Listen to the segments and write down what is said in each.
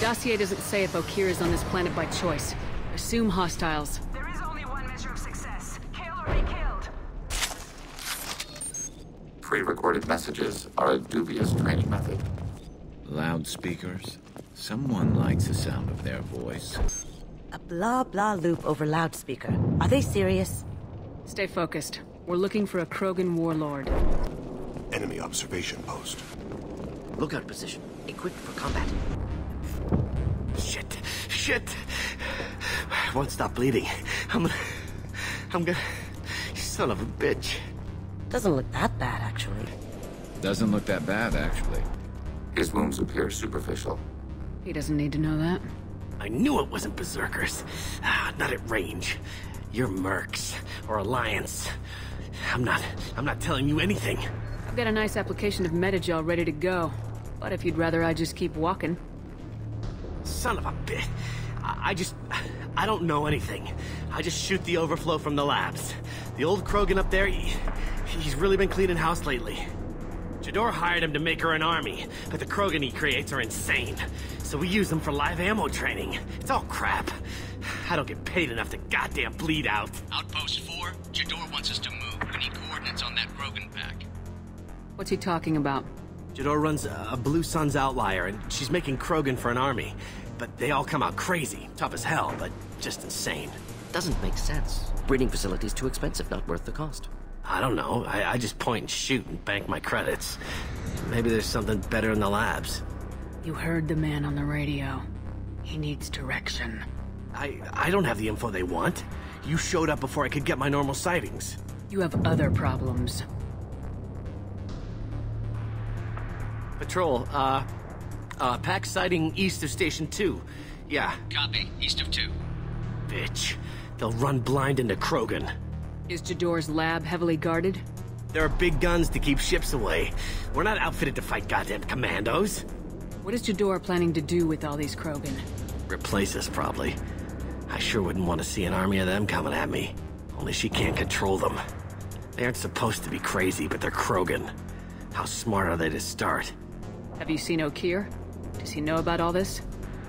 dossier doesn't say if Okir is on this planet by choice. Assume hostiles. There is only one measure of success. Kill or be killed. Pre-recorded messages are a dubious training method. Loudspeakers? Someone likes the sound of their voice. A blah blah loop over loudspeaker. Are they serious? Stay focused. We're looking for a Krogan warlord. Enemy observation post. Lookout position. Equipped for combat. Shit. Shit. I won't stop bleeding. I'm gonna... You son of a bitch. Doesn't look that bad, actually. Doesn't look that bad, actually. His wounds appear superficial. He doesn't need to know that. I knew it wasn't Berserkers. Not at range. You're Mercs. Or Alliance. I'm not telling you anything. I've got a nice application of Metagel ready to go. But if you'd rather I just keep walking... Son of a bitch. I don't know anything. I just shoot the overflow from the labs. The old Krogan up there, he's really been cleaning house lately. Jador hired him to make her an army, but the Krogan he creates are insane. So we use them for live ammo training. It's all crap. I don't get paid enough to goddamn bleed out. Outpost 4, Jador wants us to move. We need coordinates on that Krogan pack. What's he talking about? Jador runs a Blue Suns outlier, and she's making Krogan for an army. But they all come out crazy. Tough as hell, but just insane. Doesn't make sense. Breeding facility's too expensive, not worth the cost. I don't know. I just point and shoot and bank my credits. Maybe there's something better in the labs. You heard the man on the radio. He needs direction. I don't have the info they want. You showed up before I could get my normal sightings. You have other problems. Patrol, pack sighting east of Station 2. Yeah. Copy. East of 2. Bitch. They'll run blind into Krogan. Is Jador's lab heavily guarded? There are big guns to keep ships away. We're not outfitted to fight goddamn commandos. What is Jador planning to do with all these Krogan? Replace us, probably. I sure wouldn't want to see an army of them coming at me. Only she can't control them. They aren't supposed to be crazy, but they're Krogan. How smart are they to start? Have you seen Okir? Does he know about all this?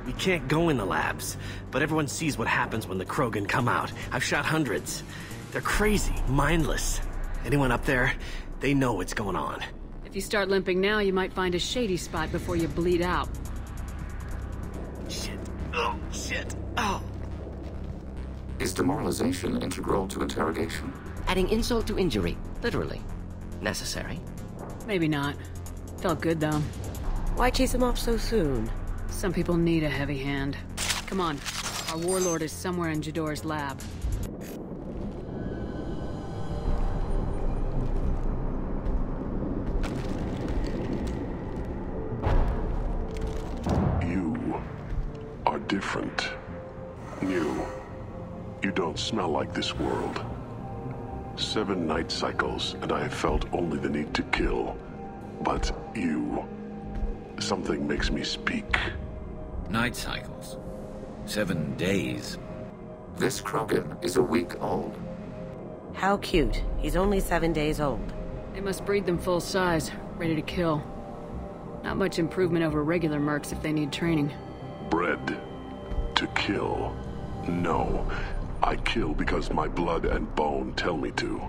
We can't go in the labs, but everyone sees what happens when the Krogan come out. I've shot hundreds. They're crazy, mindless. Anyone up there, they know what's going on. If you start limping now, you might find a shady spot before you bleed out. Shit. Oh, shit. Oh. Is demoralization integral to interrogation? Adding insult to injury, literally. Necessary. Maybe not. Felt good, though. Why chase him off so soon? Some people need a heavy hand. Come on. Our warlord is somewhere in Jador's lab. You are different. New. You don't smell like this world. 7 night cycles, and I have felt only the need to kill. But you... Something makes me speak. Night cycles. 7 days. This Krogan is a week old. How cute. He's only 7 days old. They must breed them full size, ready to kill. Not much improvement over regular mercs if they need training. Bred to kill. No. I kill because my blood and bone tell me to.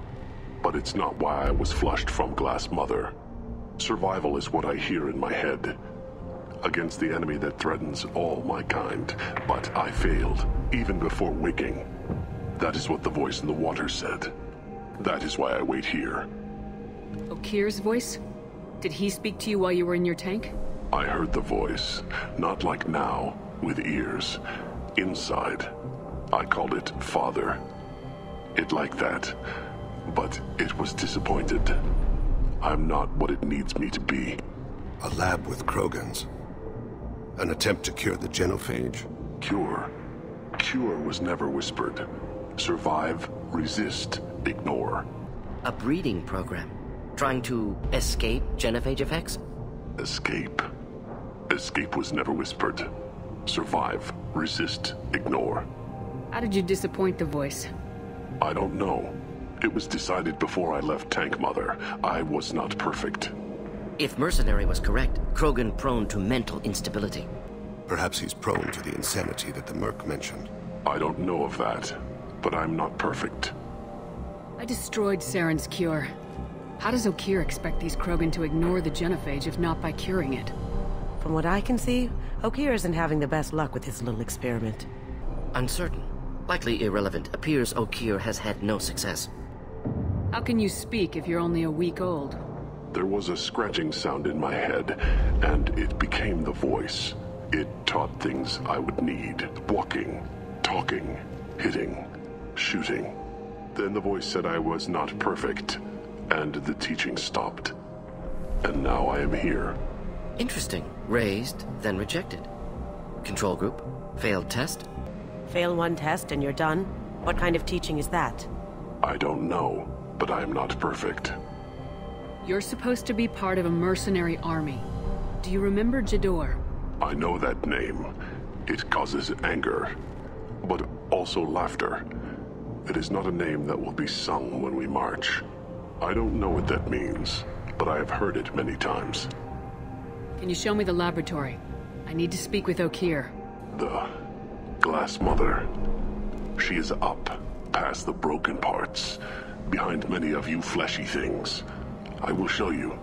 But it's not why I was flushed from Glass Mother. Survival is what I hear in my head. Against the enemy that threatens all my kind. But I failed, even before waking. That is what the voice in the water said. That is why I wait here. Okir's voice? Did he speak to you while you were in your tank? I heard the voice. Not like now, with ears. Inside. I called it Father. It like that. But it was disappointed. I'm not what it needs me to be. A lab with Krogans. An attempt to cure the genophage. Cure. Cure was never whispered. Survive, resist, ignore. A breeding program. Trying to escape genophage effects? Escape. Escape was never whispered. Survive, resist, ignore. How did you disappoint the voice? I don't know. It was decided before I left Tank Mother. I was not perfect. If Mercenary was correct, Krogan prone to mental instability. Perhaps he's prone to the insanity that the Merc mentioned. I don't know of that, but I'm not perfect. I destroyed Saren's cure. How does Okeer expect these Krogan to ignore the genophage if not by curing it? From what I can see, Okeer isn't having the best luck with his little experiment. Uncertain. Likely irrelevant. Appears Okeer has had no success. How can you speak if you're only a week old? There was a scratching sound in my head, and it became the voice. It taught things I would need. Walking, talking, hitting, shooting. Then the voice said I was not perfect, and the teaching stopped. And now I am here. Interesting. Raised, then rejected. Control group. Failed test. Fail one test and you're done? What kind of teaching is that? I don't know, but I am not perfect. You're supposed to be part of a mercenary army. Do you remember Jador? I know that name. It causes anger, but also laughter. It is not a name that will be sung when we march. I don't know what that means, but I have heard it many times. Can you show me the laboratory? I need to speak with Okeer. The Glass Mother. She is up, past the broken parts, behind many of you fleshy things. I will show you.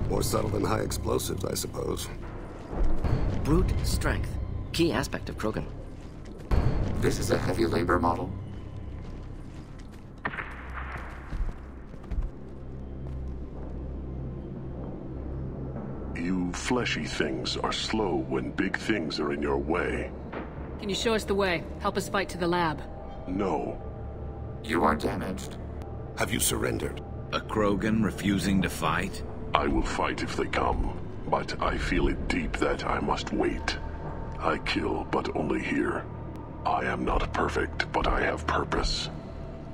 More subtle than high explosives, I suppose. Brute strength. Key aspect of Krogan. This is a heavy labor model. You fleshy things are slow when big things are in your way. Can you show us the way? Help us fight to the lab. No. You are damaged. Have you surrendered? A Krogan refusing to fight? I will fight if they come, but I feel it deep that I must wait. I kill, but only here. I am not perfect, but I have purpose.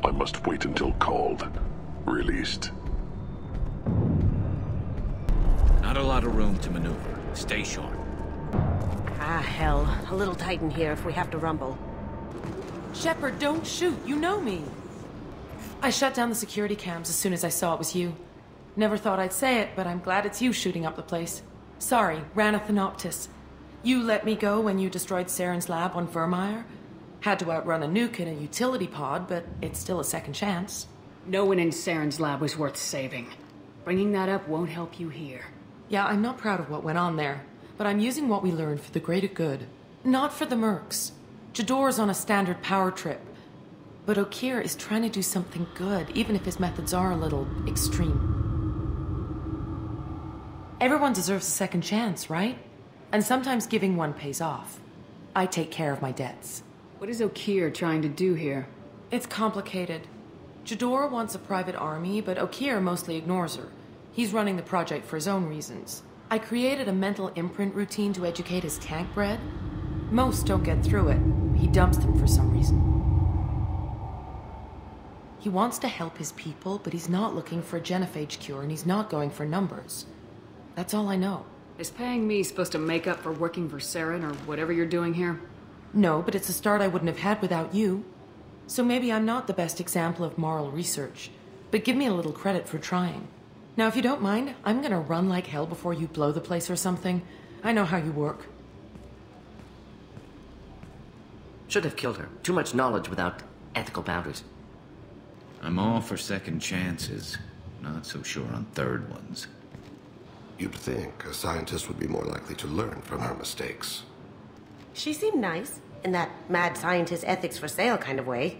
I must wait until called, released. Not a lot of room to maneuver. Stay sharp. Ah, hell. A little tight in here if we have to rumble. Shepard, don't shoot. You know me. I shut down the security cams as soon as I saw it was you. Never thought I'd say it, but I'm glad it's you shooting up the place. Sorry, Rana Thanoptis. You let me go when you destroyed Saren's lab on Vermeer. Had to outrun a nuke in a utility pod, but it's still a second chance. No one in Saren's lab was worth saving. Bringing that up won't help you here. Yeah, I'm not proud of what went on there, but I'm using what we learned for the greater good. Not for the mercs. Jador's on a standard power trip. But Okeer is trying to do something good, even if his methods are a little extreme. Everyone deserves a second chance, right? And sometimes giving one pays off. I take care of my debts. What is Okeer trying to do here? It's complicated. Jador wants a private army, but Okeer mostly ignores her. He's running the project for his own reasons. I created a mental imprint routine to educate his tank bred. Most don't get through it. He dumps them for some reason. He wants to help his people, but he's not looking for a genophage cure, and he's not going for numbers. That's all I know. Is paying me supposed to make up for working for Saren or whatever you're doing here? No, but it's a start I wouldn't have had without you. So maybe I'm not the best example of moral research, but give me a little credit for trying. Now, if you don't mind, I'm gonna run like hell before you blow the place or something. I know how you work. Should have killed her. Too much knowledge without ethical boundaries. I'm all for second chances. Not so sure on third ones. You'd think a scientist would be more likely to learn from her mistakes. She seemed nice, in that mad scientist ethics for sale kind of way.